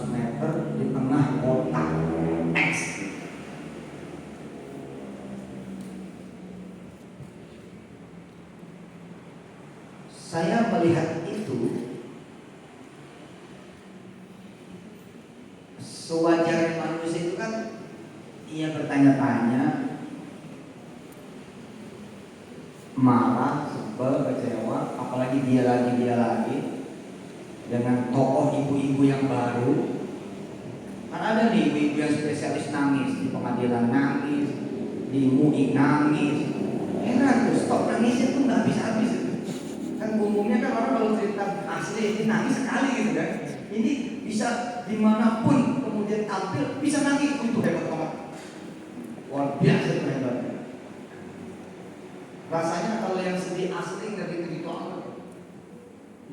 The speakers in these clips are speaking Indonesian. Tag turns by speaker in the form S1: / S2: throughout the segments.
S1: meter di tengah kota X. Saya melihat itu, sewajarnya manusia itu kan ia bertanya-tanya, marah, sebel, kecewa, apalagi dia lagi dengan tokoh ibu-ibu yang baru. Kan ada nih ibu-ibu yang spesialis nangis, di pengadilan nangis, di MUI nangis. Heran tuh, stop nangisnya tuh nggak habis-habis. Kan umumnya kan orang kalau cerita asli ini nangis sekali gitu kan. Ini bisa dimanapun kemudian tampil bisa nangis, itu hebat banget. Luar biasa itu hebatnya. Rasanya kalau yang sedih asli nggak gitu-gitu amat.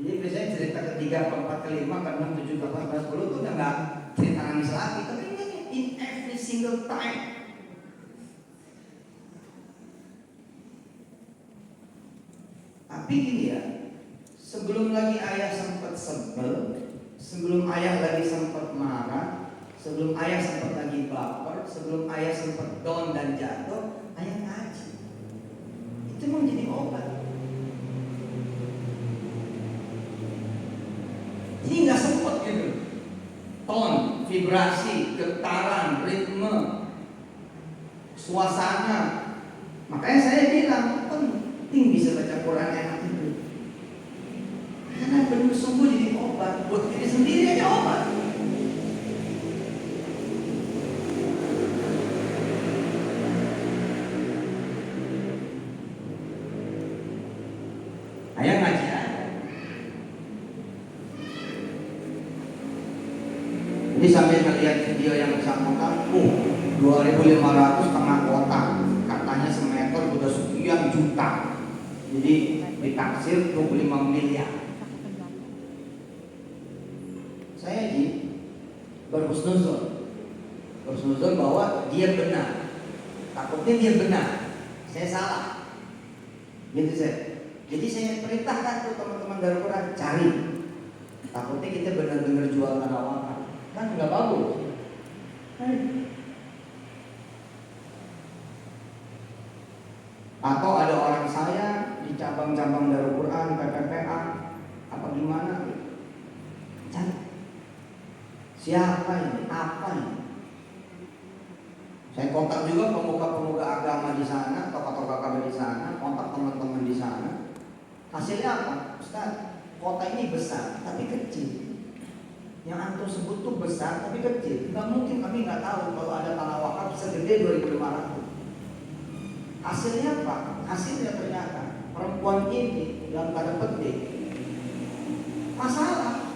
S1: Jadi biasanya cerita ketiga, keempat, kelima, keenam, tujuh, delapan, 10 itu udah nggak cerita nangis lagi. Tapi ini in every single time. Tapi gini ya, sebelum lagi ayah sempat sebel, sebelum ayah lagi sempat marah, sebelum ayah sempat lagi baper, sebelum ayah sempat down dan jatuh, ayah ngaji. Itu mau jadi obat. Ini nggak sempat gitu. Ton, vibrasi, getaran, ritme, suasana. Makanya saya bilang penting bisa baca Quran enak itu. Karena benar sungguh jadi obat buat diri sendiri aja obat. Ayah ngaji aja. Ini sambil melihat video yang bersangkutan, 2.500 tengah kota, katanya semeter udah sekian juta. Jadi ditaksir 25 miliar. Saya berhusnuzon bahwa dia benar. Takutnya dia benar, saya salah. Gitu saya. Jadi saya perintahkan tuh teman-teman dari Quran cari. Takutnya kita benar-benar jual lawak, kan nggak bagus. Atau ada orang saya di cabang-cabang Darul Quran, PPPA, apa gimana? Cari. Siapa ini? Apa ini? Saya kontak juga pemuka-pemuka agama di sana, tokoh-tokoh agama di sana, kontak teman-teman di sana. Hasilnya apa? Ustaz, kota ini besar tapi kecil. Yang antum sebut tuh besar tapi kecil. Nggak mungkin, kami nggak tahu kalau ada tanah wakaf segede 2.500. Hasilnya apa? Hasilnya ternyata perempuan ini dalam tanda petik masalah.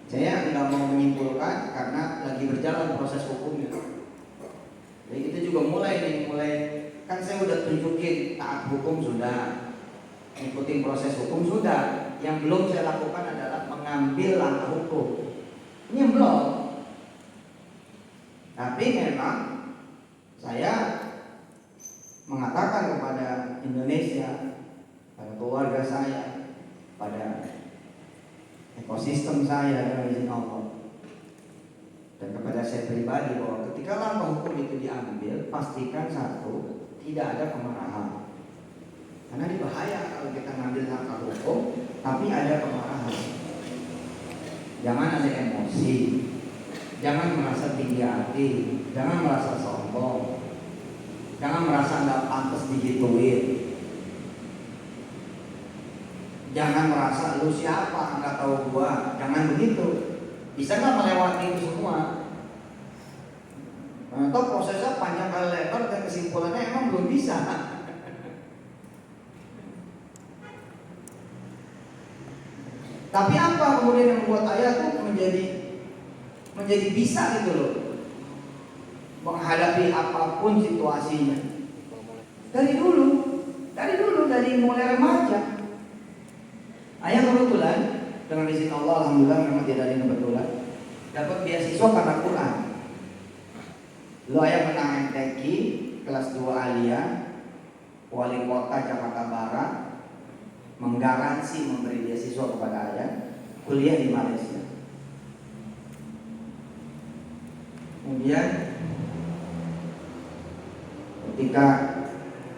S1: Saya nggak mau menyimpulkan karena lagi berjalan proses hukumnya. Jadi kita juga mulai kan saya udah tunjukin taat hukum sudah, ngikutin proses hukum sudah. Yang belum saya lakukan adalah mengambil langkah hukum. Ini yang belum. Tapi memang saya mengatakan kepada Indonesia, pada keluarga saya, pada ekosistem saya dengan izin Allah, dan kepada saya pribadi bahwa ketika langkah hukum itu diambil, pastikan satu, tidak ada kemarahan. Karena ini bahaya kalau kita ngambil langkah hukum tapi ada kemarahan. Jangan ada emosi, jangan merasa tinggi hati, jangan merasa sombong, jangan merasa nggak pantas digituin, jangan merasa lu siapa nggak tahu gua, jangan begitu. Bisa nggak melewati itu semua? Atau prosesnya panjang kali lebar dan kesimpulannya emang belum bisa. Tapi apa kemudian yang membuat ayah tuh menjadi bisa gitu loh menghadapi apapun situasinya. Dari dulu dari mulai remaja. Ayah kebetulan dengan izin Allah, alhamdulillah memang tidak ada kebetulan dapat beasiswa karena Quran. Lalu ayah menang MTQ kelas 2 Aliyah, wali kota Jakarta Barat menggaransi memberi beasiswa kepada ayah. kuliah di Malaysia. Kemudian ketika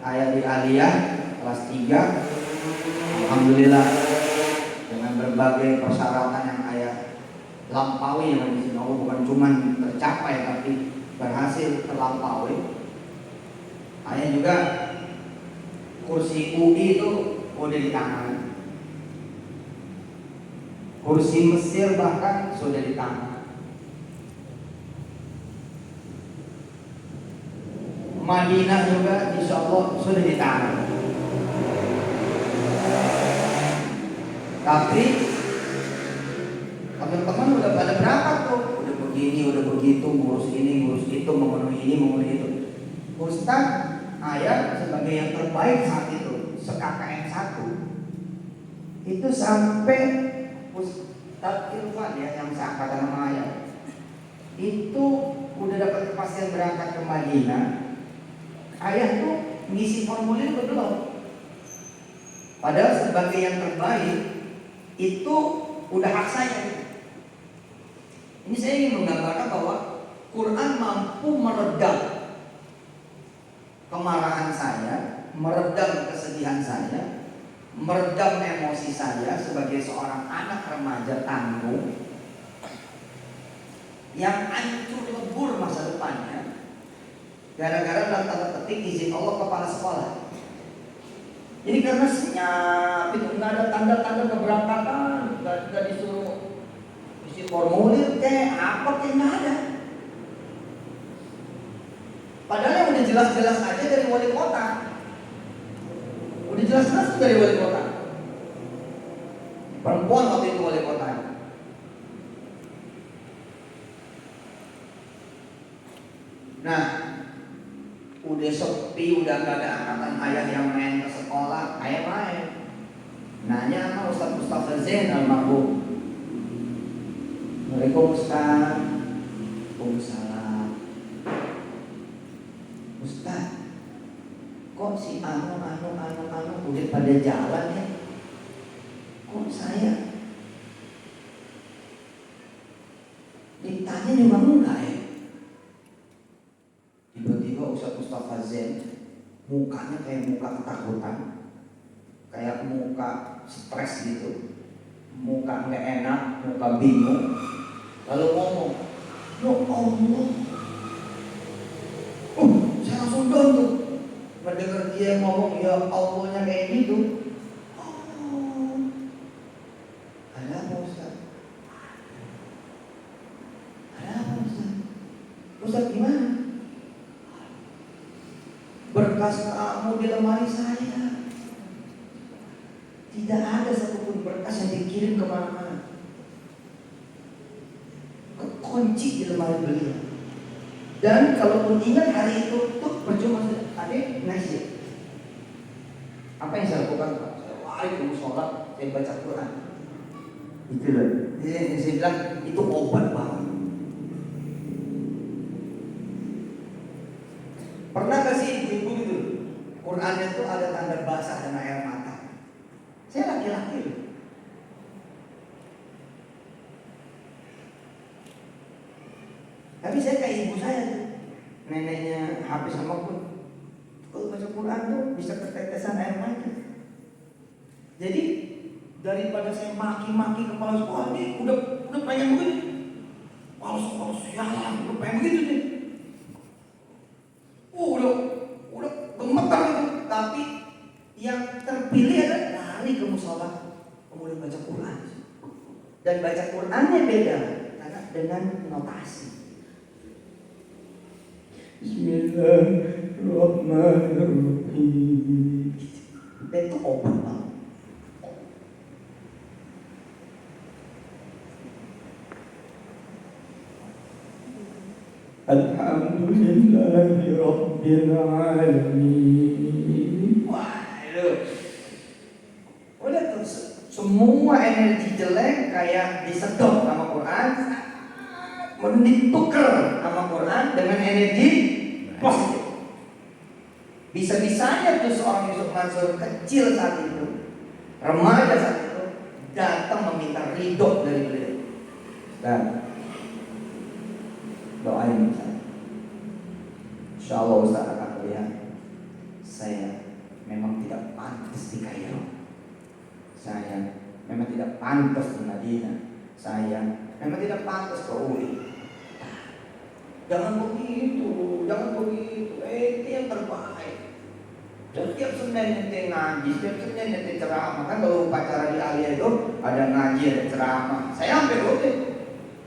S1: ayah di Aliyah kelas 3, alhamdulillah dengan berbagai persyaratan yang ayah lampaui dengan izin Allah, bukan cuma tercapai tapi berhasil terlampaui. Ayah juga kursi UI itu udah di tangan, kursi Mesir bahkan sudah di tangan, Madinah juga insya Allah sudah di tangan. Tapi teman-teman udah pada berapa tuh? Udah begini, udah begitu, ngurus ini, ngurus itu, memenuhi ini, memenuhi itu. Ustaz, ayah sebagai yang terbaik saat itu, se-KKN 1 itu sampai Ustaz Irfan ya, yang seangkatan sama ayah, itu udah dapat kepastian berangkat ke Madinah. Ayah tuh ngisi formulir belum. Padahal sebagai yang terbaik itu udah hak saya. Ini saya ingin menggambarkan bahwa Quran mampu meredam kemarahan saya, meredam kesedihan saya, meredam emosi saya sebagai seorang anak remaja tangguh yang hancur lebur masa depannya gara-gara dalam tanda petik izin Allah kepala sekolah. Jadi karena senyap itu nggak ada tanda-tanda keberangkatan, nggak disuruh isi formulir apa nggak ada. Padahal yang udah jelas-jelas aja dari wali kota, udah jelas-jelas dari wali kota. Perempuan waktu itu wali kota. Nah, udah sepi, udah gak ada angkatan ayah yang main ke sekolah, ayah main. Nanya sama Ustaz Mustafa Zain almarhum. Assalamualaikum Ustaz. Waalaikumsalam. Ustaz, kok si anu udah pada jalan ya? Kok saya ditanya juga enggak ya? Tiba-tiba Ustaz Mustafa Zain mukanya kayak muka ketakutan, kayak muka stres gitu, muka nggak enak, muka bingung, lalu ngomong, "Ya Allah." Saya langsung down tuh mendengar dia ngomong ya Allahnya kayak gitu. Oh, ada apa Ustaz? Ada apa Ustaz? Ustaz gimana? Berkas kamu di lemari saya. Tidak ada satupun berkas yang dikirim kemana-mana. Kekunci di lemari beliau. Dan kalaupun ingat hari itu tuh percuma saja. Adik nasi. Apa yang saya lakukan Pak? Saya lari ke musola, saya baca Quran. Itu loh. Jadi saya bilang itu obat banget. Pernah gak sih ibu-ibu gitu? Qurannya tuh ada tanda basah dan air mata. Saya laki-laki loh. Tapi saya kayak ibu saya tuh, neneknya habis sama pun. Kalau baca Quran tuh bisa ketetesan air mata. Jadi daripada saya maki-maki kepala sekolah, ini udah pengen begini. Kepala sekolah sialan, udah pengen begitu deh. Udah gemetar gitu. Tapi yang terpilih adalah lari ke musola, kemudian baca Quran. Dan baca Qurannya beda karena dengan notasi. Bismillahirrahmanirrahim. Dan itu obat banget. Alhamdulillahi Rabbil Alamin. Wah, itu udah tuh semua energi jelek kayak disedot sama Quran, ditukar sama Quran dengan energi positif. Bisa-bisanya tuh seorang Yusuf Mansur kecil saat itu, remaja saat itu, datang meminta ridho dari beliau. Dan doain saya. Insya Allah Ustaz akan melihat saya memang tidak pantas di Kairo. Saya memang tidak pantas di Madinah. Saya memang tidak pantas ke UI. Jangan begitu, jangan begitu. Itu yang terbaik. Setiap Senin nanti ngaji, setiap Senin nanti ceramah. Kan kalau upacara di Alia itu ada ngaji, ada ceramah. Saya hampir boleh.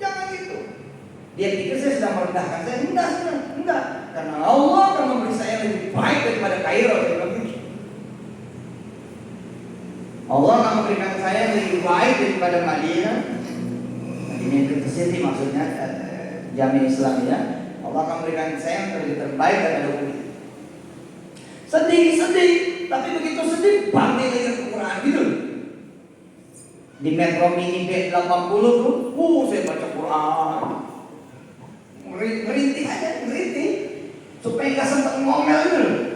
S1: Jangan gitu. Dia pikir saya sedang merendahkan saya. Enggak. Karena Allah akan memberi saya lebih baik daripada Kairo. Allah akan memberikan saya lebih baik daripada Madinah. Ini City maksudnya Jami Islam ya. Allah akan memberikan saya yang lebih terbaik daripada Umi. Sedih, tapi begitu sedih bangkit dengan Quran gitu. Di Metro Mini B80 tuh, saya baca Quran. Merintih aja, supaya nggak sempat ngomel gitu.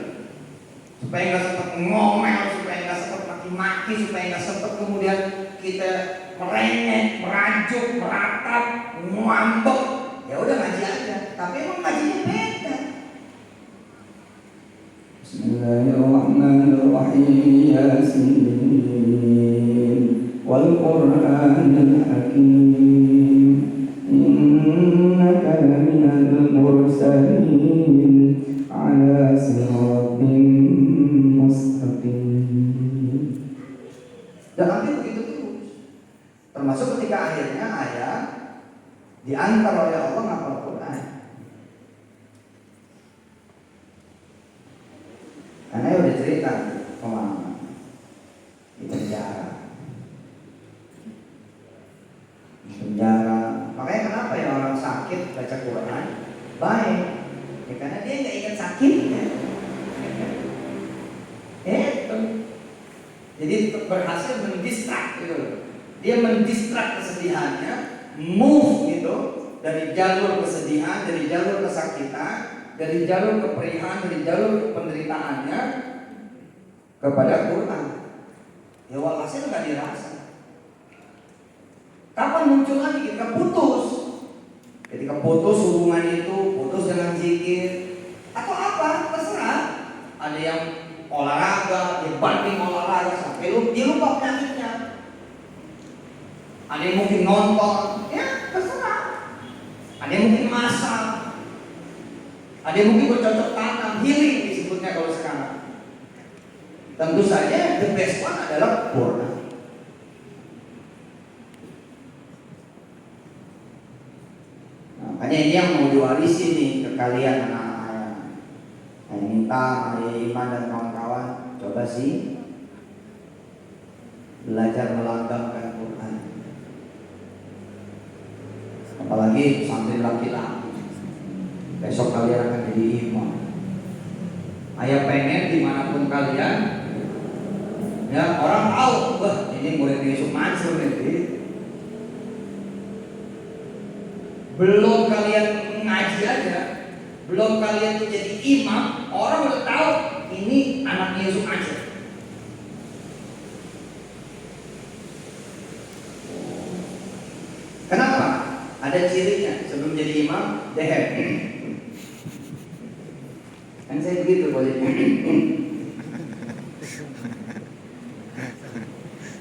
S1: Supaya nggak sempat ngomel, supaya nggak sempat maki-maki, supaya nggak sempat kemudian kita merengek, merajuk, meratap, ngambek. Ya udah ngaji aja, tapi emang ngajinya beda. Bismillahirrahmanirrahim. Yasin wal Qur'anil Hakim. Innaka laminal mursalin ala siratin mustaqim. Dan nanti begitu terus. Termasuk ketika akhirnya ayat diantar oleh Allah ngapal Quran. Karena ya udah cerita pengalaman di penjara. Makanya kenapa ya orang sakit baca Quran baik? Ya karena dia nggak ingat sakitnya. Jadi berhasil mendistrak gitu. Dia mendistrak kesedihannya, move gitu dari jalur kesedihan, dari jalur kesakitan, dari jalur keperihan, dari jalur penderitaannya kepada Quran. Ya walhasil nggak dirasa. Kapan muncul lagi? Ketika putus. Ketika putus hubungan itu, putus dengan zikir atau apa, terserah. Ada yang olahraga, dia banding olahraga sampai dia lupa penyakitnya. Ada yang mungkin nonton, ya terserah. Ada yang mungkin masak, ada yang mungkin bercocok tanam, healing disebutnya kalau sekarang. Tentu saja the best one adalah Quran. Makanya ini yang mau diwarisi nih ke kalian anak-anak. Saya minta Iman dan kawan-kawan coba sih belajar melanggengkan Quran. Apalagi santri laki-laki. Besok kalian akan jadi imam. Ayah pengen dimanapun kalian, ya orang tahu, wah ini murid Yusuf Mansur nih. Belum kalian ngaji aja, belum kalian jadi imam, orang udah tahu ini anak Yusuf Mansur. Kenapa? Ada cirinya. Sebelum jadi imam, dehem. Kan saya begitu boleh.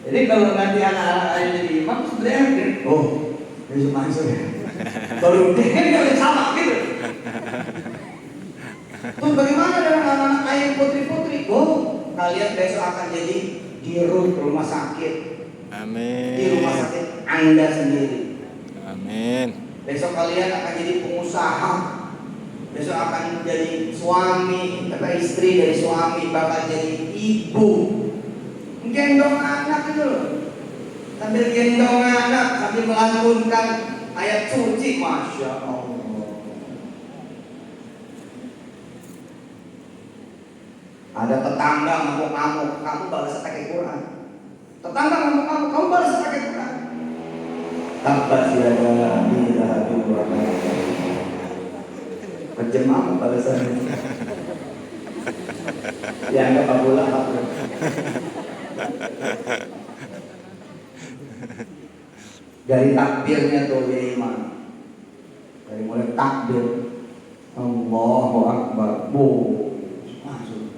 S1: Jadi kalau nanti anak-anak saya jadi imam, sebenarnya oh Yusuf Mansur. Baru dehem udah sama gitu. Terus bagaimana dengan anak-anak ayah putri-putri? Oh, kalian besok akan jadi dirut rumah sakit.
S2: Amin.
S1: Di rumah sakit Anda sendiri.
S2: Amin.
S1: Besok kalian akan jadi pengusaha. Besok akan jadi suami atau istri dari suami, bakal jadi ibu. Gendong anak itu loh. Sambil gendong anak, sambil melantunkan ayat suci, Masya Allah. Ada tetangga ngamuk-ngamuk, kamu balas pakai Quran. Tetangga ngamuk-ngamuk, kamu balas pakai Quran. Tabbas yada abi lahabin wa tab. Kejam amat balasannya. Ya enggak Abu Lahab. Dari takbirnya tuh ya imam, dari mulai takbir Allahu Akbar, masuk.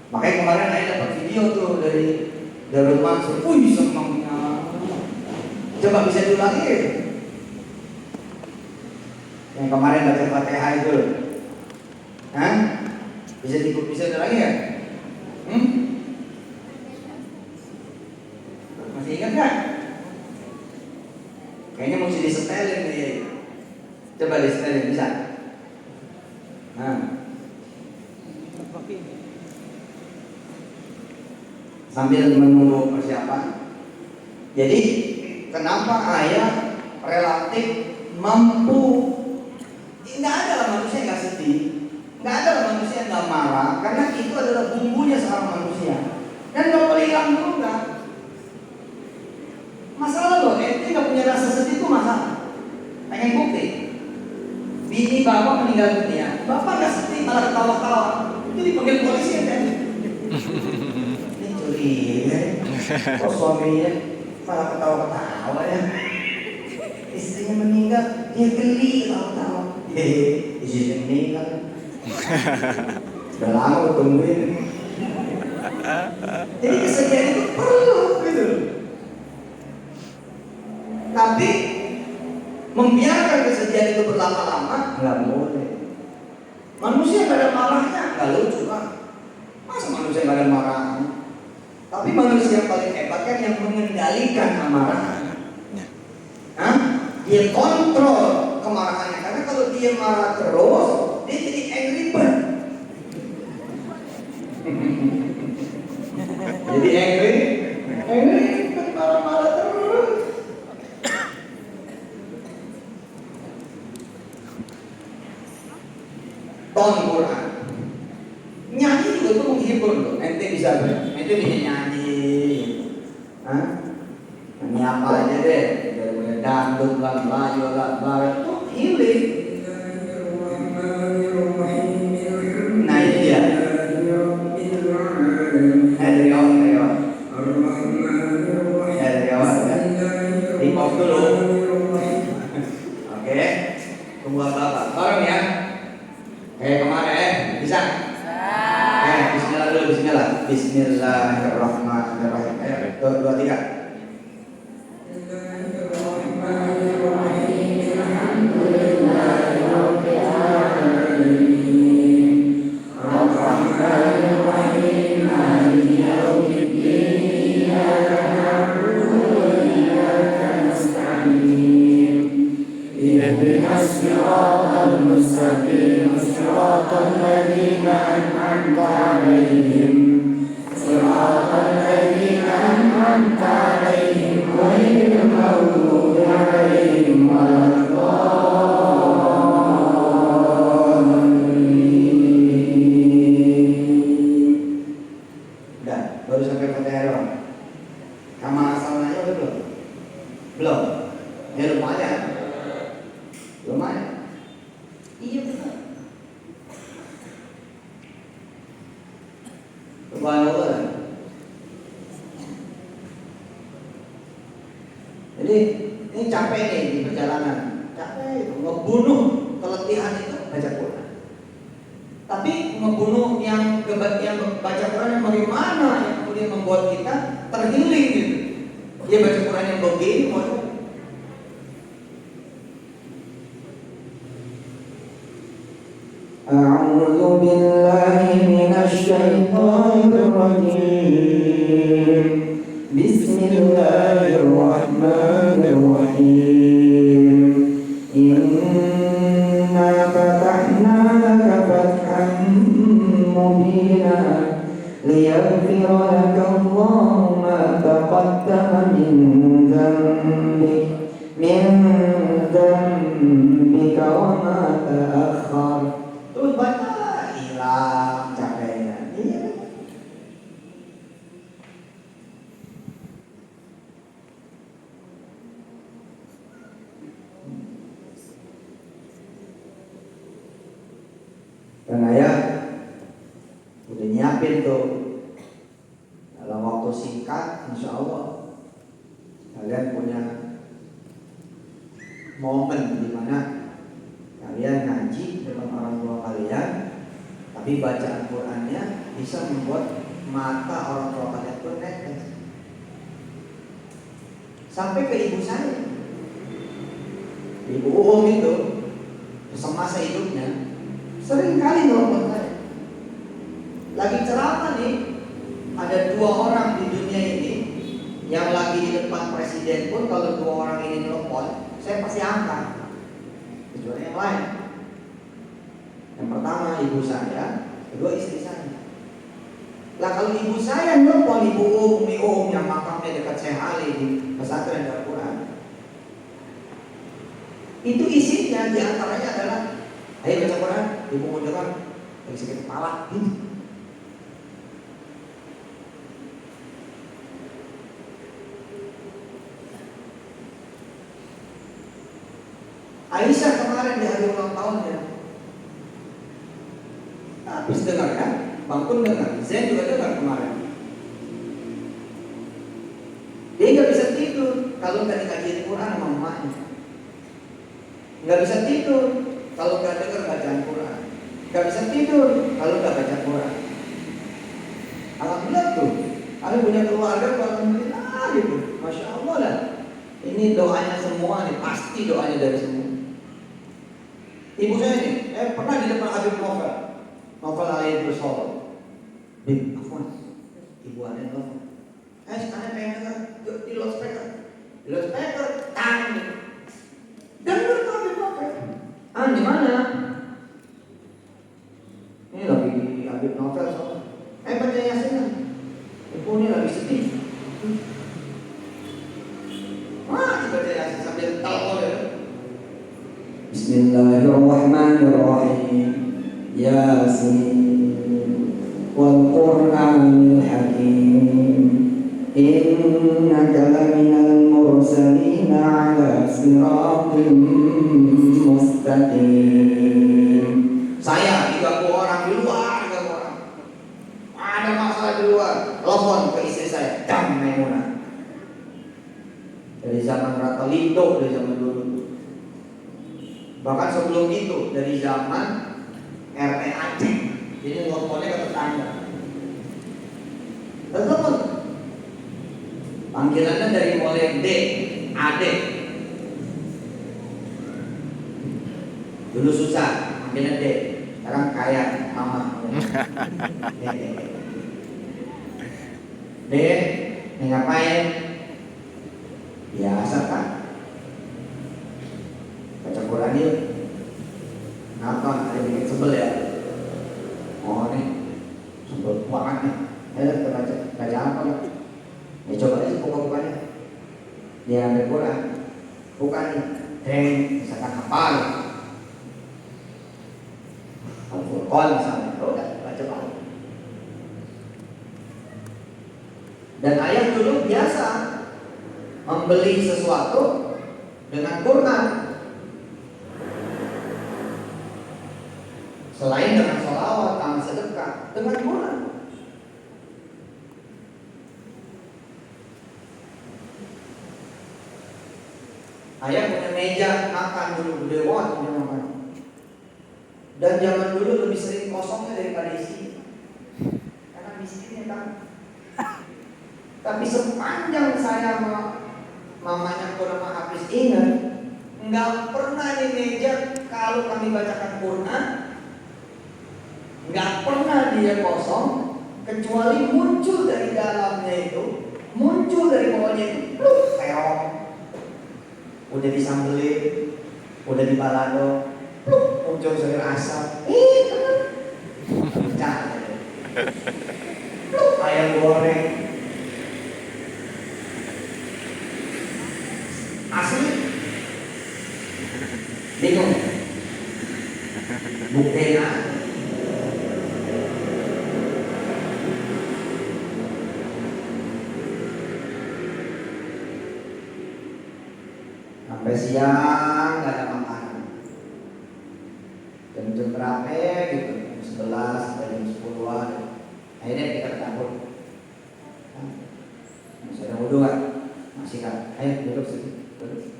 S1: Makanya kemarin saya dapat video tuh dari Darul Mansur, senangnya. Coba bisa diulangi ya? Yang kemarin baca Fatihah itu, hah? Bisa diulangi ya? Masih ingat kan? Kayaknya mesti disetelin nih. Coba disetelin, bisa? Nah. Sambil menunggu persiapan. Jadi kenapa ayah relatif mampu? Nggak ada lah manusia nggak sedih, nggak ada lah manusia nggak marah, karena itu adalah bumbunya seorang manusia. Dan nggak boleh hilang juga. Masalah loh, ente nggak punya rasa sedih itu masalah. Pengen bukti? Bini bapak meninggal dunia, bapak nggak sedih malah ketawa-tawa, itu dipanggil polisi ente. Iya, kok suaminya malah ketawa-ketawa ya. Istrinya meninggal, dia geli ketawa-tawa. Istrinya meninggal. Udah lama gue tungguin. Jadi kesedihan itu perlu gitu. Tapi membiarkan kesedihan itu berlama-lama nggak boleh. Manusia nggak ada marahnya, nggak lucu kan? Masa manusia nggak ada marahnya? Tapi manusia yang paling hebat kan yang mengendalikan amarahnya. Hah? Dia kontrol kemarahannya. Karena kalau dia marah terus, dia jadi angry bird. Jadi angry bird, marah-marah terus. Ton Quran. Nyanyi juga itu menghibur loh. Ente bisa nyanyi. Hah? Nyanyi apa aja deh. Dari mulai dangdut lah, Melayu lah, barat itu healing. Nah itu dia. Dari awal ya. Di pause dulu. Oke. Tunggu apa-apa. Bareng ya. Kemarin bisa? Bismillah dulu, bismillah. Bismillahirrahmanirrahim. 2, 3. Baru sampai Fatihah doang. Sama asalnya aja belum? Belum? Ya lumayan. Iya benar. Subhanallah. Jadi ini capek nih di perjalanan. Capek ngebunuh keletihan itu baca Quran. Tapi ngebunuh yang baca Quran yang bagaimana yang kemudian membuat kita terhealing gitu. Dia baca Quran yang begini, A'udzu billahi minasy syaithanir rajim. Bismillahirrahmanirrahim. Inna fatahna laka fathan mubina liyaghfira laka Allahu ma taqaddama min dhanbika wa ma ta'akhkhar. Terus baca hilang capeknya. Iya. Dan ayah udah nyiapin tuh dalam waktu singkat, insya Allah, kalian punya momen di mana kalian ngaji dengan orang tua kalian, tapi bacaan Qurannya bisa membuat mata orang tua kalian pun netes. Sampai ke ibu saya, Ibu itu semasa hidupnya sering kali nelfon saya. Lagi ceramah nih, ada 2 orang di dunia ini yang lagi di depan presiden pun, kalau 2 orang ini nelfon, saya pasti angkat. Kecuali yang lain. Yang pertama ibu saya, kedua istri saya. Lah kalau ibu saya nelfon, Ibu Umi yang makamnya dekat Syekh Ali di pesantren Darul Quran, itu isinya diantaranya adalah, ayo baca Quran, ibu mau dengar, lagi sakit kepala. Aisyah kemarin di hari ulang tahunnya, habis dengar kan? Bang pun dengar, Zain juga dengar kemarin. Dia nggak bisa tidur kalau nggak dikaji Quran sama emaknya. Nggak bisa tidur kalau nggak dengar bacaan Quran. Nggak bisa tidur kalau nggak baca Quran. Alhamdulillah tuh, ada punya keluarga, alhamdulillah gitu, masya Allah lah. Ini doanya semua nih, pasti doanya dari semua. Ibu saya nih, pernah di depan Habib Novel Alayhi Bersolong. Bim, Afwan, ibu ada yang telepon. Sekarang pengen dengar di loudspeaker, tang gitu. Dengar tuh Habib Novel. Di mana? Ini lagi di Habib Novel soalnya. Baca Yasin kan? Ibu ini lagi sedih. Baca Yasin sambil telepon ya. Bismillahirrahmanirrahim. Yasin wal Qur'anil Hakim, innaka laminal mursalin ala siratim mustaqim. Saya 30 orang di luar, 30 orang. Ada masalah di luar, telepon ke istri saya, Dam Maimunah. Dari zaman Rata Lindo, dari zaman dulu. Bahkan sebelum itu, dari zaman RT Aceh. Jadi teleponnya ke tetangga. Telepon. Panggilannya dari mulai D, Ade. Dulu susah, panggilan D. Sekarang kaya, Mama. D, ngapain? Biasa kan? Baca Quran yuk. Kenapa? Ada bikin sebel ya? Oh nih, sebel banget nih. Kita baca apa nih? Ya coba aja buka-bukanya. Dia ambil Quran, buka nih. Misalkan hafal Al-Furqan misalnya, udah baca balik. Dan ayah dulu biasa membeli sesuatu dengan Quran. Selain dengan sholawat, amal sedekah, dengan Quran. Ayah punya meja makan dulu, gede banget punya makan. Dan zaman dulu lebih sering kosongnya daripada isi. Karena miskinnya kan. Tapi sepanjang saya mamanya Quran Hafiz ingat, nggak pernah di meja kalau kami bacakan Quran, nggak pernah dia kosong, kecuali muncul dari dalamnya itu, muncul dari bawahnya itu, terong, udah disambelin, udah dibalado, muncul sayur asam, pecah, ayam goreng, asli, bingung, buktinya. Sampai siang gak ada makanan. Jam berapa gitu, jam 11 sampai jam 10-an. Akhirnya kita ke dapur. Masih ada wudhu, duluan. Masih kan? Ayo duduk sini. Duduk.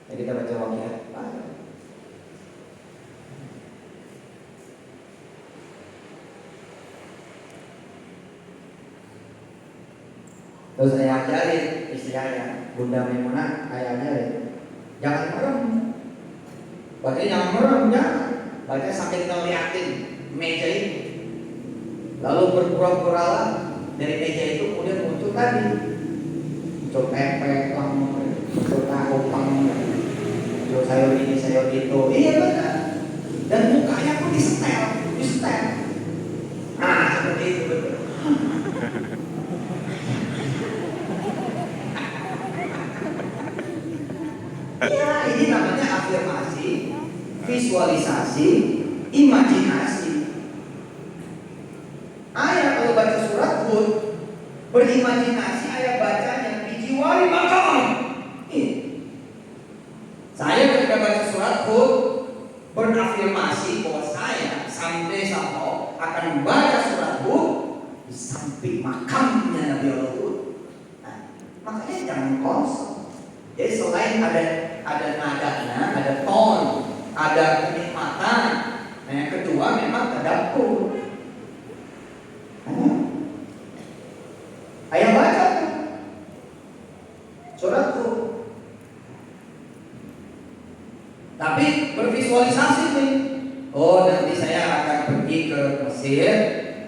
S1: Ya, kita baca waqiah. Terus saya ajarin istri saya, Bunda Maimunah, saya ajarin, jangan merem. Bacanya jangan merem, jangan. Baca sambil ngeliatin meja itu. Lalu berpura-pura dari meja itu kemudian muncul tadi, muncul pepek, muncul tahu, muncul sayur ini, sayur itu. Iya benar. Dan mukanya pun disetel. Nah seperti itu betul. Ya, ini namanya afirmasi, visualisasi, imajinasi. Ayah kalau baca surat Hud, berimajinasi ayah bacanya dijiwai makam. Saya ketika baca surat Hud berafirmasi bahwa saya sampai akan membaca surat Hud di samping makamnya Nabi Allah Hud. Nah, makanya jangan kosong. Jadi selain ada nadanya, ada tone, ada kenikmatan. Nah, yang kedua memang tadabbur. Ayah baca tuh surat Hud. Tapi bervisualisasi nih. Oh, nanti saya akan pergi ke Mesir,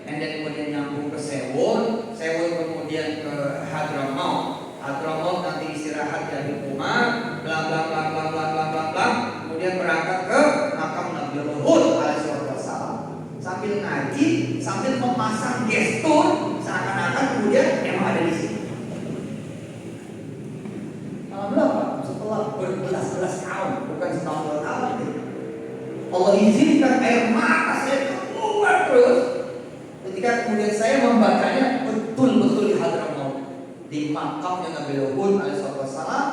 S1: dan kemudian nyambung ke Sewon kemudian ke Hadramaut. Hadramaut nanti istirahat di rumah, bla bla bla bla bla bla bla bla. Kemudian berangkat ke makam Nabi Hud alaihi wassalam. Sambil ngaji, sambil memasang gestur seakan-akan kemudian memang ada di sini. Alhamdulillah, setelah berbelas-belas tahun, bukan setahun 2 tahun ini, Allah izinkan air mata saya keluar terus ketika kemudian saya membacanya betul-betul di Hadramaut, di makamnya Nabi Hud alaihissalam,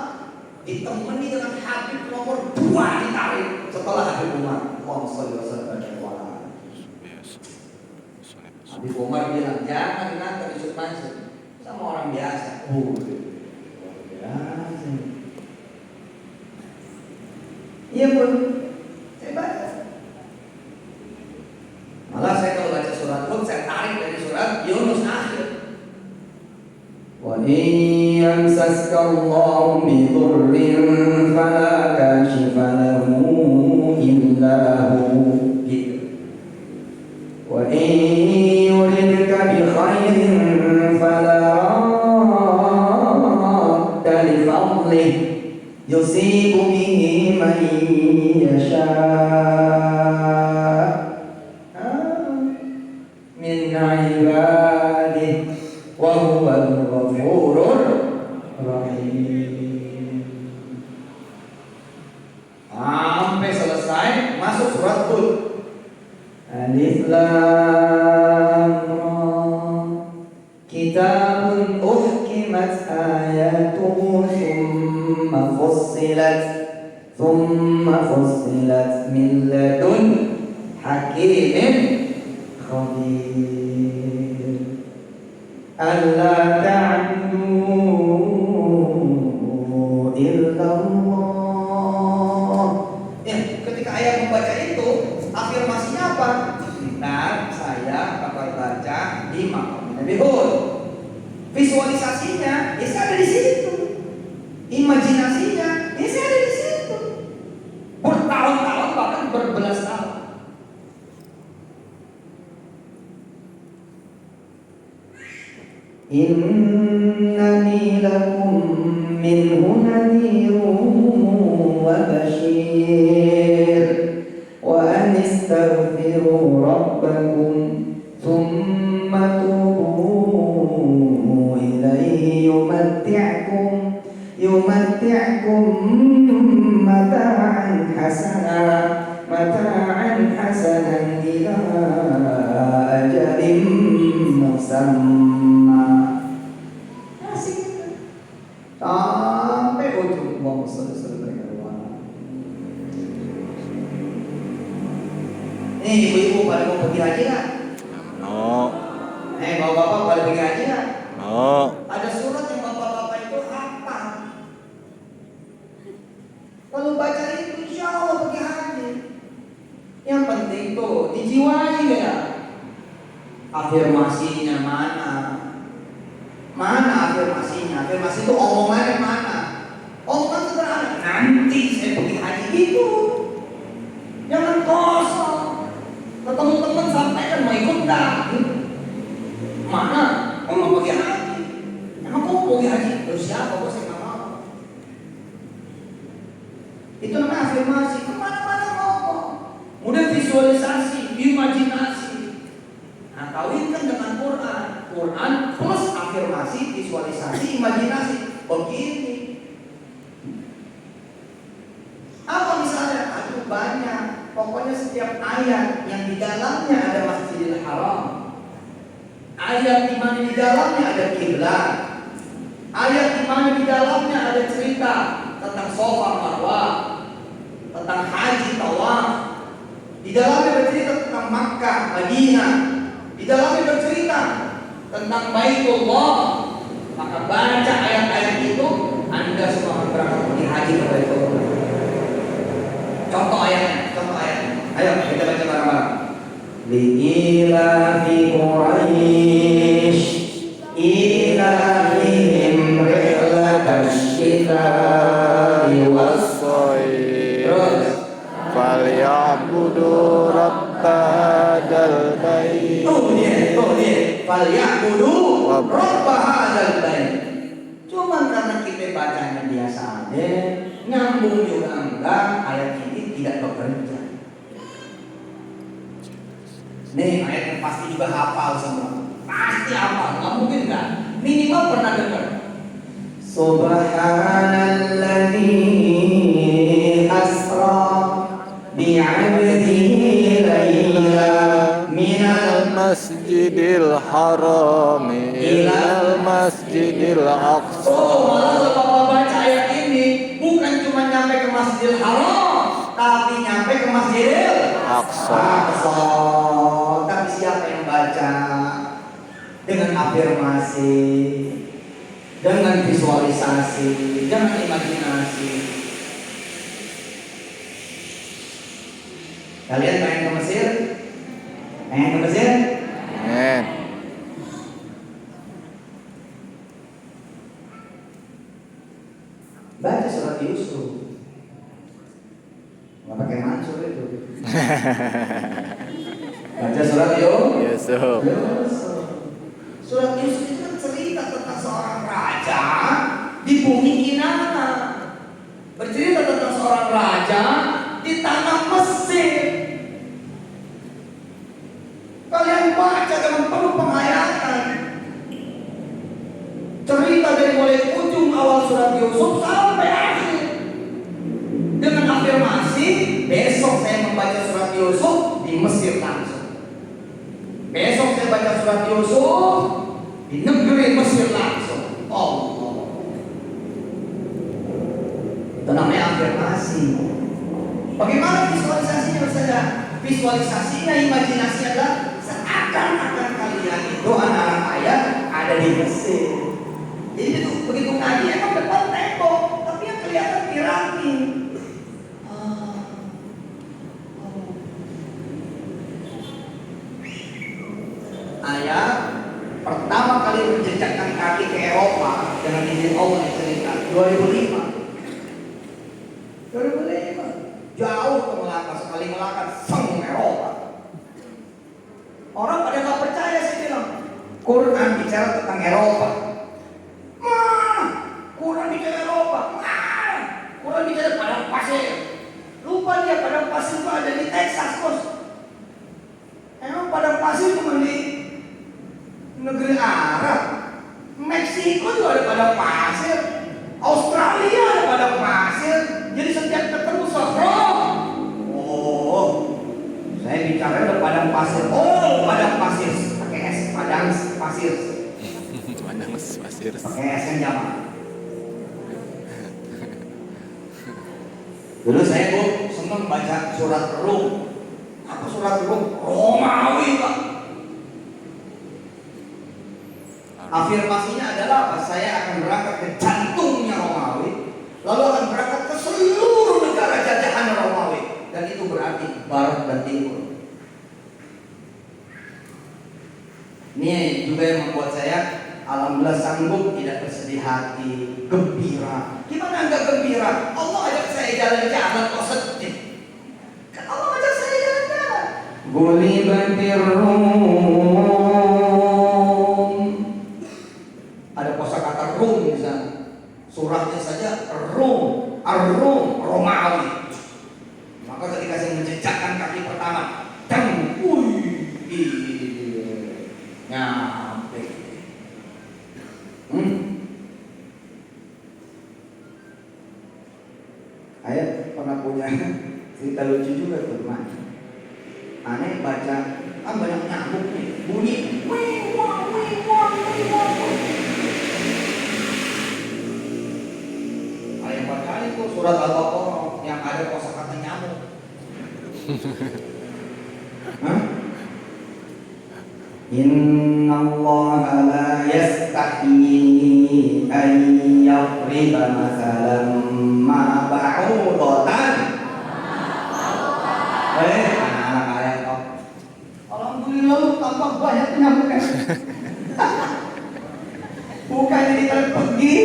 S1: ditemani dengan Habib nomor 2 ditarik setelah Habib Umar. Habib Umar bilang jangan nanti disebut masuk sama orang biasa. Biasa. Iya pun, saya baca. Malah saya kalau baca surat Hud saya tarik dari surat Yunus akhir.
S3: وَإِنْ يَمْسَسْكَ اللَّهُ بِضُرٍّ فَلَا كَاشِفَ لَهُ إِلَّا هُوَ وَإِنْ يُرِدْكَ بِخَيْرٍ فَلَا رَادَّ لِفَضْلِهِ يُصِيبُ بِهِ مَنْ يَشَاءُ مِنْ عِبَادِهِ وَهُوَ الْغَفُورُ الرَّحِيمُ.
S1: Sampai selesai masuk surat Hud.
S3: Alif Lam Ra. Kitabun uhkimat ayatuhu thumma fussilat min ladun hakimin khabir. Alla ta'budu illallah.
S1: Ketika ayah membaca itu, afirmasinya apa? Ntar saya bakal baca di makam Nabi Hud. Visualisasinya, ya saya ada di situ. Imajinasinya, ya saya ada di situ. Bertahun-tahun bahkan berbelas tahun.
S3: Innani lakum minhu nadhirun wa bashir wa an istaghfiru rabbakum thumma tubu ilayhi yumatti'kum mata'an hasanan ila ajalin musamma.
S1: Sampai ujung Allahumma shalli ala Ini ibu-ibu pada mau pergi haji nggak?
S2: No.
S1: Bapak-bapak pada pergi haji nggak?
S2: No.
S1: Ada surat yang bapak-bapak itu Dijiwai ya. Afirmasinya mana? Mana afirmasinya? Afirmasi itu omongannya mana? Omongan sederhana. Nanti saya pergi haji gitu. Jangan kosong. Ketemu teman sampaikan mau ikut enggak? Mana? Kamu mau pergi haji? Emang kamu mau pergi haji? Terus siapa? Kok saya nggak mau? Itu namanya afirmasi. Kemana-mana ngomong. Kemudian visualisasi, imajinasi. Nah, kawinkan dengan Quran. Quran plus afirmasi, visualisasi, imajinasi. Begini. Apa misalnya? Aduh banyak. Pokoknya setiap ayat yang di dalamnya ada Masjidil Haram, ayat di mana di dalamnya ada kiblat, ayat di mana di dalamnya ada cerita tentang Safa Marwah, tentang haji tawaf, di dalamnya bercerita tentang Makkah, Madinah, di dalamnya bercerita tentang Baitullah. Maka baca ayat-ayat itu, Anda semua akan berangkat pergi haji ke Baitullah. Contoh ayatnya. Ayo kita baca bareng-bareng.
S3: Li'ilafi Quraisy ilafihim rihlatash syita'i was-shayf.
S2: Terus falyabudu rabb hadzal bait.
S1: Tuh dia. Falyabudu rabb hadzal bait. Cuma karena kita bacanya biasa aja, nyambung juga enggak, ayat ini tidak bekerja. Nih ayat yang pasti juga hafal semua. Pasti hafal, nggak mungkin enggak. Minimal pernah dengar.
S3: Subhanalladzi asra bi'abdihi layla minal
S2: Masjidil Haram ilal Masjidil Aqsa.
S1: Oh, malah Bapak baca ayat ini bukan cuma nyampe ke Masjidil Haram, tapi nyampe ke Masjidil
S2: Aqsa.
S1: Tapi siapa yang baca dengan afirmasi, dengan visualisasi, dengan imajinasi? Kalian pengen ke Mesir? Pengen ke Mesir?
S2: Amin.
S1: Baca surat Yusuf. Nggak pakai Mansur itu. Baca surat
S2: Yusuf.
S1: Surat Yusuf itu kan cerita tentang seorang raja di bumi Kinana. Bercerita tentang seorang raja di tanah Mesir. Kalian baca dengan penuh penghayatan. Cerita dari mulai ujung awal surat Yusuf sampai akhir. Dengan afirmasi, besok saya membaca surat Yusuf di Mesir langsung. Besok saya baca surat Yusuf di negeri Mesir langsung. Allah. Itu namanya afirmasi. Bagaimana visualisasinya saja? Visualisasinya, imajinasinya adalah seakan-akan kalian itu anak-anak ayat ada di Mesir. Jadi itu begitu ngaji emang depan tembok, tapi yang kelihatan piramid. Ayat pertama kali menjejakkan kaki ke Eropa dengan izin Allah cerita 2005. Jauh ke Melaka, sekali Melaka sang Eropa. Orang pada nggak percaya, saya bilang Quran bicara tentang Eropa. Quran bicara Eropa. Quran bicara padang pasir. Lupa dia padang pasir itu ada di Texas, bos. Emang padang pasir cuma di negeri Arab. Meksiko juga ada padang pasir. Australia ada padang pasir. Jadi setiap ketemu sahara. Oh, saya bicara ada padang pasir. Oh, padang pasir. Pakai S, padang pasir.
S2: Padang pasir.
S1: Pakai S yang jamak. Dulu saya senang baca surat Rum. Apa surat Rum? Romawi, Pak. Afirmasinya adalah apa? Saya akan berangkat ke jantungnya Romawi, lalu akan berangkat ke seluruh negara jajahan Romawi, dan itu berarti Barat dan Timur. Ini juga yang membuat saya alhamdulillah sanggup tidak bersedih hati, gembira. Gimana enggak gembira? Allah ajak saya jalan-jalan kok sedih. Kan Allah ajak saya jalan-jalan.
S3: Gulibatir Rum.
S1: Ada kosakata Rum di sana. Suratnya saja Rum, Ar-Rum, Romawi. Maka ketika saya menjejakkan kaki pertama, dan nyampe. Ayah pernah punya cerita lucu juga tuh teman. Aneh baca, kan banyak nyamuk nih, bunyi. Ayah baca itu surat Al-Baqarah yang ada kosakata nyamuk. Inna Allah la yastahi an yadriba masalan ma ba'udatan. Anak-anak ayat kok. Alhamdulillah lu tampak banyak nyamuknya. Bukannya kita pergi,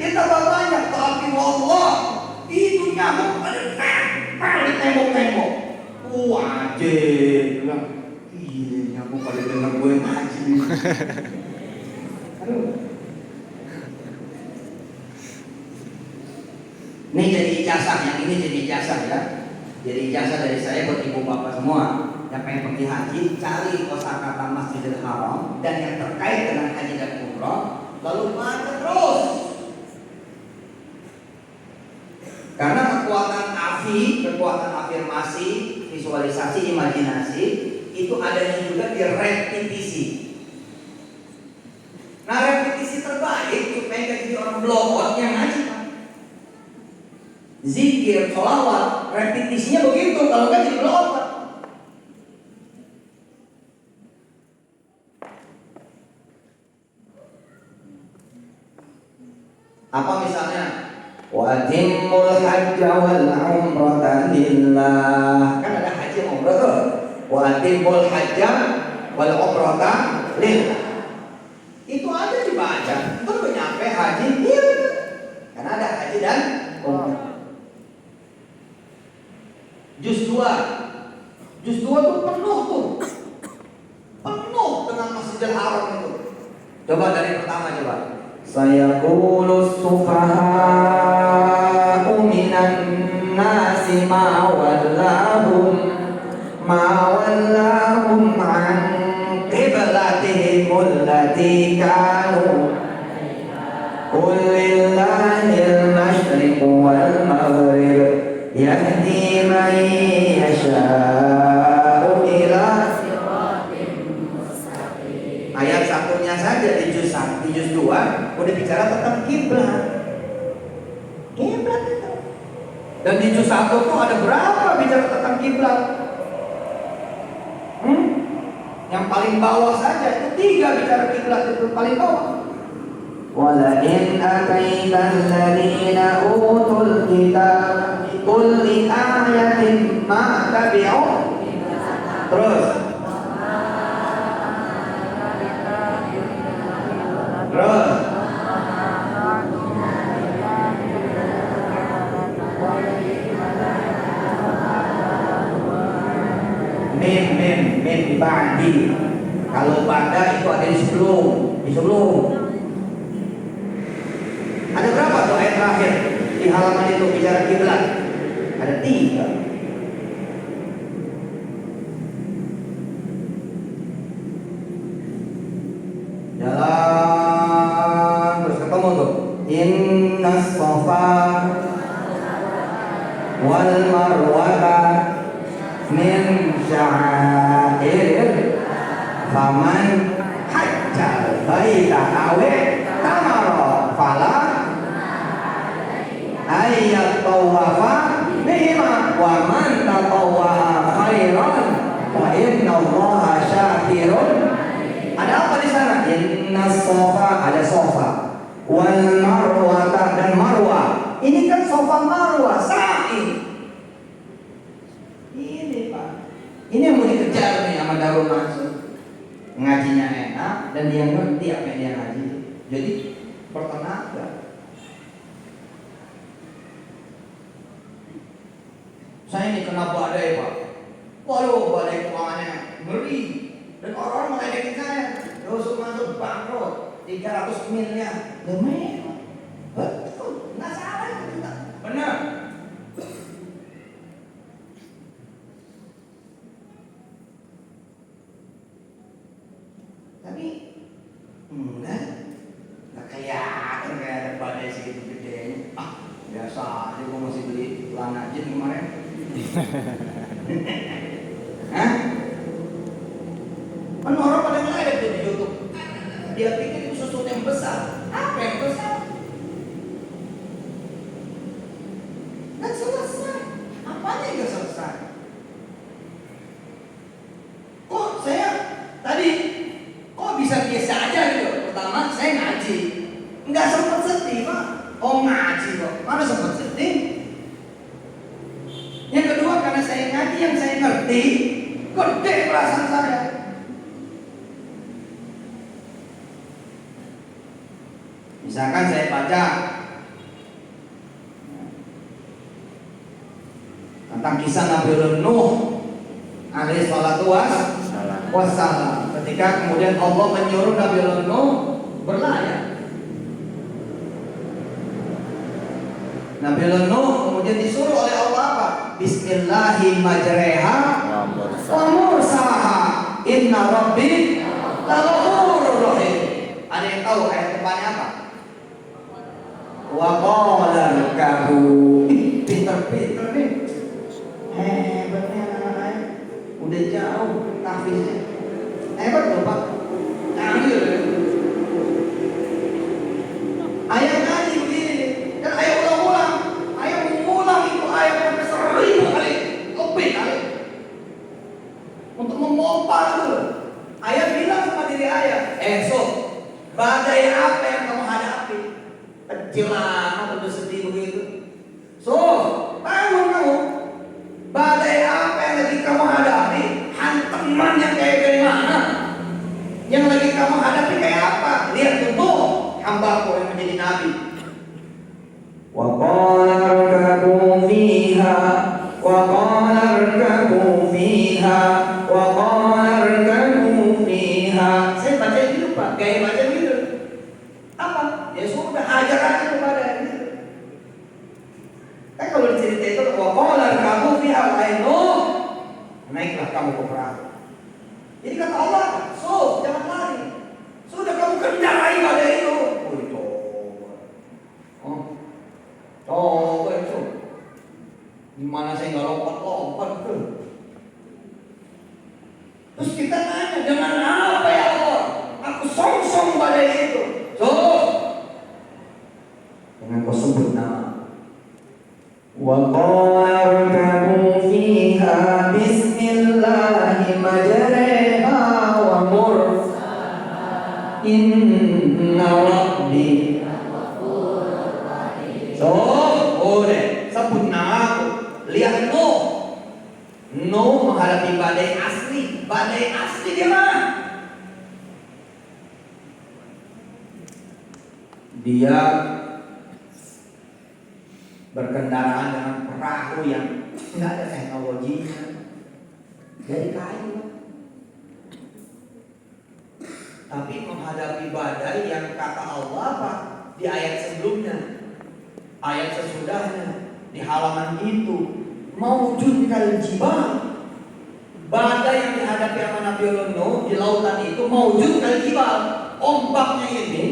S1: kita banyak tapi Allah itu nyamuk pada nempel di tembok-tembok. Wajib bilang, iya nyamuk pada dengar gue ngaji. Aduh. Ini jadi ijazah, yang ini jadi ijazah ya. Jadi ijazah dari saya buat ibu bapak semua yang pengen pergi haji, cari kosakata Masjidil Haram dan yang terkait dengan haji dan umroh, lalu baca terus. Karena kekuatan afirmasi, visualisasi, imajinasi itu adanya juga di repetisi. Nah, repetisi terbaik supaya kita jadi orang blow yang ngaji. Zikir, sholawat, repetisinya begitu, kalau kan jadi blow. Apa misalnya?
S3: Wa timmul hajja wal umrata lillah.
S1: Kan ada haji umrah tuh.
S3: Wa timmul hajja wal umrata lillah.
S1: Itu aja dibaca. Terus nyampe haji, iya. Karena ada haji dan umrah. Juz 2 tuh penuh tuh. Penuh dengan Masjidil Haram itu. Coba dari pertama coba.
S3: Sayaqulu sufaha'u minan nasi ma wallahum an qiblatihim allati kanu qul lillahil masyriqu wal maghrib yahdi man yasha'u ila
S1: Ayat satunya saja di juz 2 udah bicara tentang kiblat. Kiblat itu. Dan di juz 1 tuh ada berapa bicara tentang kiblat? Yang paling bawah saja itu 3 bicara kiblat itu paling bawah.
S3: Walain ataitan ladina utul kitab kulli ayatin ma tabi'u.
S1: Terus min ba'di. Kalau pada itu ada di sebelum. Ada berapa tuh ayat terakhir di halaman itu bicara kiblat? Ada 3. Jalan terus ketemu tuh.
S3: Innas safa wal marwata min sya'air faman
S1: Hajjal baita awe tamaro fala
S3: ayat tawafa bihima wa man tatawwa khairan wa inna allaha syakirun.
S1: Ada apa di sana?
S3: Innas safa, ada sofa wal marwata, dan marwah.
S1: Ini kan sofa marwah sa'i. Ini Pak. Ini yang mau dikejar nih sama Darul Mansur. ngajinya enak dan dia ngerti apa yang dia ngaji. Jadi pertenaga. Saya ini kena badai Pak. Waduh, badai keuangannya ngeri. Dan orang-orang meledekin saya. Yusuf masuk bangkrut 300 miliar. Lumayan. Betul, nggak salah itu. Benar. Tapi nggak kelihatan kayak ada badai segitu gedenya. Biasa aja gua masih beli celana jin kemarin. Hah? Kan orang pada ngeledek tuh di YouTube. Dia pikir itu sesuatu yang besar. Apa yang besar? Nggak selesai. Apanya yang nggak selesai? Kok saya tadi bisa biasa aja gitu. Pertama saya ngaji, nggak sempat sedih Pak. Oh ngaji kok, mana sempat sedih? Yang kedua karena saya ngaji yang saya ngerti, gede perasaan saya. Misalkan saya baca tentang kisah Nabi Nuh alaihi salatu wassalam, ketika kemudian Allah menyuruh Nabi Nuh berlayar. Nabi Nuh kemudian disuruh oleh Allah apa? Bismillahirrahmanirrahim wa mursaha inna rabbi laghafurur rahim. Ada yang tahu ayat depannya apa? Wa qala rkabu. Pinter-pinter nih. Hebatnya anak-anak. Udah jauh tahfiznya. Hebat loh Pak. Canggih. Ayat ngaji begini. Dan ayat ulang-ulang. Ayat mengulang itu ayat yang 1000 kali. Lebih kali. Untuk memompa itu. Ayat bilang sama diri ayat. Esok badai apa yang kamu hadapi? Kecil amat udah sedih begitu. So, bangun kamu. Badai apa yang lagi kamu hadapi? Hanteman yang kayak dari mana? Yang lagi kamu hadapi kayak apa? Lihat tuh hambaku yang menjadi nabi.
S3: Wa qala irkabu fiha wa qala irkabu fiha wa qala irkabu fiha.
S1: Saya baca gitu Pak, gaya baca gitu. Apa? Ya sudah ajar aja kepada gitu. Kan kalau cerita itu wa qala irkabu fiha wa Nuh, naiklah kamu ke perahu. Jadi kata Allah, so jangan lari. Sudah kamu kendarai badai itu. Coba itu. Gimana saya nggak lompat-lompat tuh? Terus kita nanya, dengan apa ya Allah? Aku song-song badai itu. So, dengan kau sebut nama.
S3: Wa qala irkabu fiha bismillahi majriha wa mursaha inna rabbi.
S1: So, udah sebut nama aku. Lihat Nuh. Nuh menghadapi badai asli. Badai asli di mana? Dia berkendaraan dengan perahu yang nggak ada teknologinya, dari kayu. Tapi menghadapi badai yang kata Allah apa? Di ayat sebelumnya, ayat sesudahnya, di halaman itu, maujud kal jibal. Badai yang dihadapi sama Nabi Nuh di lautan itu maujud kal jibal. Ombaknya ini,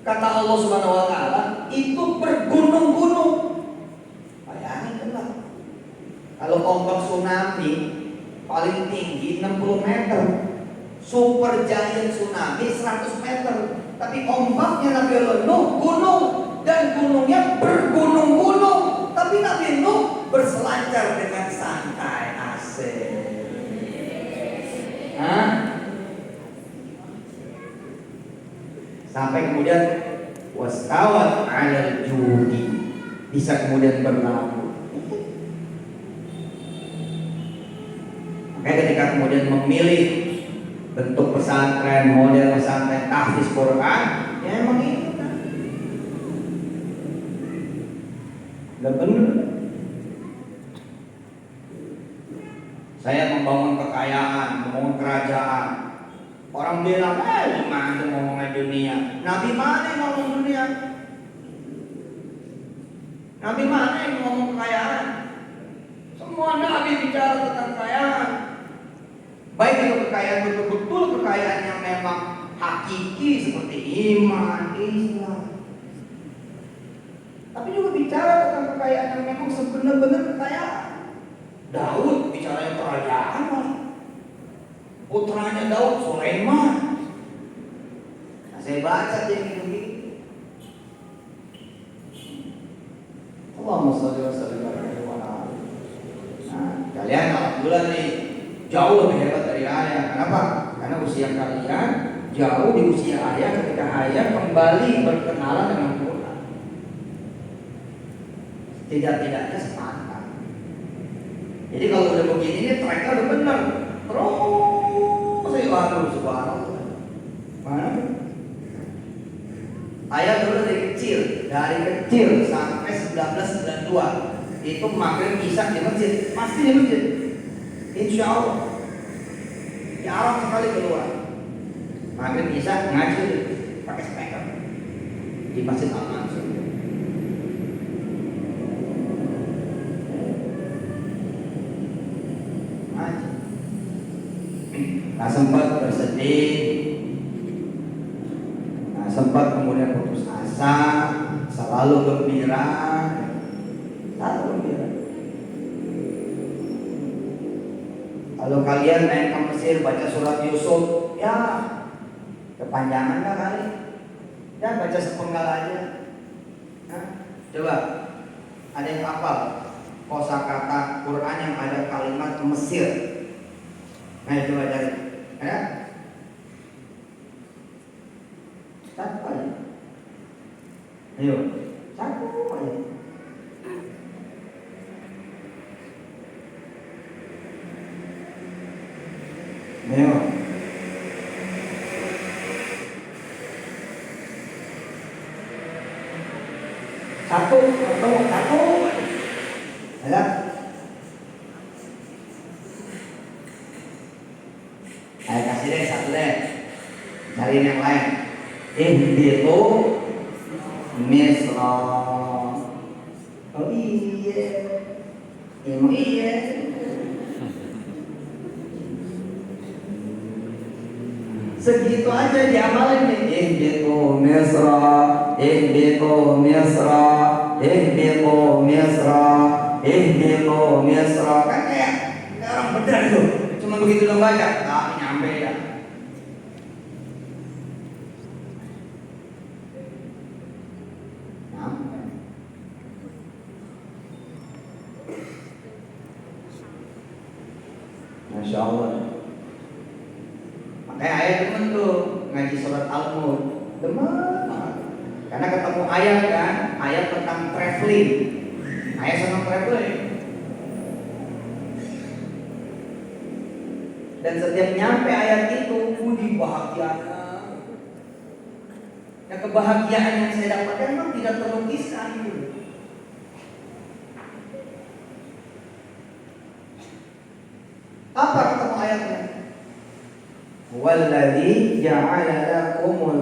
S1: kata Allah Subhanahu wa taala, itu bergunung-gunung. Bayangin lah. Kalau ombak tsunami paling tinggi 60 meter. Super giant tsunami 100 meter. Tapi ombaknya Nabi Nuh gunung, dan gunungnya bergunung-gunung. Tapi Nabi Nuh berselancar dengan santai, asik. Hah? Sampai kemudian wastawat 'alal judi, bisa kemudian berlalu. Makanya ketika kemudian memilih bentuk pesantren, model pesantren, tahfiz Quran, ya emang itu kan. Udah bener. Saya membangun kekayaan, membangun kerajaan. Orang bilang, gimana tuh ngomongin dunia? Nabi mana yang ngomong dunia? Nabi mana yang ngomong kekayaan? Semua Nabi bicara tentang kekayaan. Baik itu kekayaan betul-betul kekayaan yang memang hakiki seperti iman, Islam. Tapi juga bicara tentang kekayaan yang memang sebenar-benar kekayaan. Daud bicara kerajaan, putranya Daud Sulaiman. Nah, saya baca dia gitu-gitu. Allahumma sholli wa sallim ala Muhammad. Nah, kalian alhamdulillah nih jauh lebih hebat dari ayah. Kenapa? Karena usia kalian jauh di usia ayah ketika ayah kembali berkenalan dengan Quran. Tidak-tidaknya sepakat. Jadi kalau udah begini nih tracknya udah benar. Terus saya waduh subhanallah. Mana? Ayah dulu dari kecil sampai 1992 itu maghrib isya di masjid, pasti di masjid. Insya Allah jarang sekali keluar. Maghrib isya ngaji pakai speaker di masjid Al-Mansur. Ngaji. Nah sempat bersedih, nah sempat kemudian putus asa, selalu gembira, Kalau kalian main ke Mesir baca surat Yusuf, ya kepanjangan kan kali? Ya baca sepenggal aja. Nah, coba ada yang hafal kosakata Quran yang ada kalimat Mesir? Nah coba cari, ya? Satu aja. Ayo, satu aja. Ayo. Satu. Ada? Ayo kasih deh satu deh. Cari yang lain. Ihbitu Misra. Oh iya. Emang iya. Segitu aja diamalin nih. Ihbitu Misra, ihbitu Misra, ihbitu Misra, ihbitu Misra. Kan kayak orang benar tuh. Cuma begitu dong baca, tak nyampe ya. Nyampe. Masya Allah. Makanya ayah demen tuh ngaji surat Al-Mulk, demen banget. Karena ketemu ayat kan, ayat tentang traveling. Ayah senang traveling. Dan setiap nyampe ayat itu, budi bahagianya. Nah kebahagiaan yang saya dapatkan memang tidak terlukiskan gitu. Apa ketemu ayatnya? Walladzi ja'ala lakumul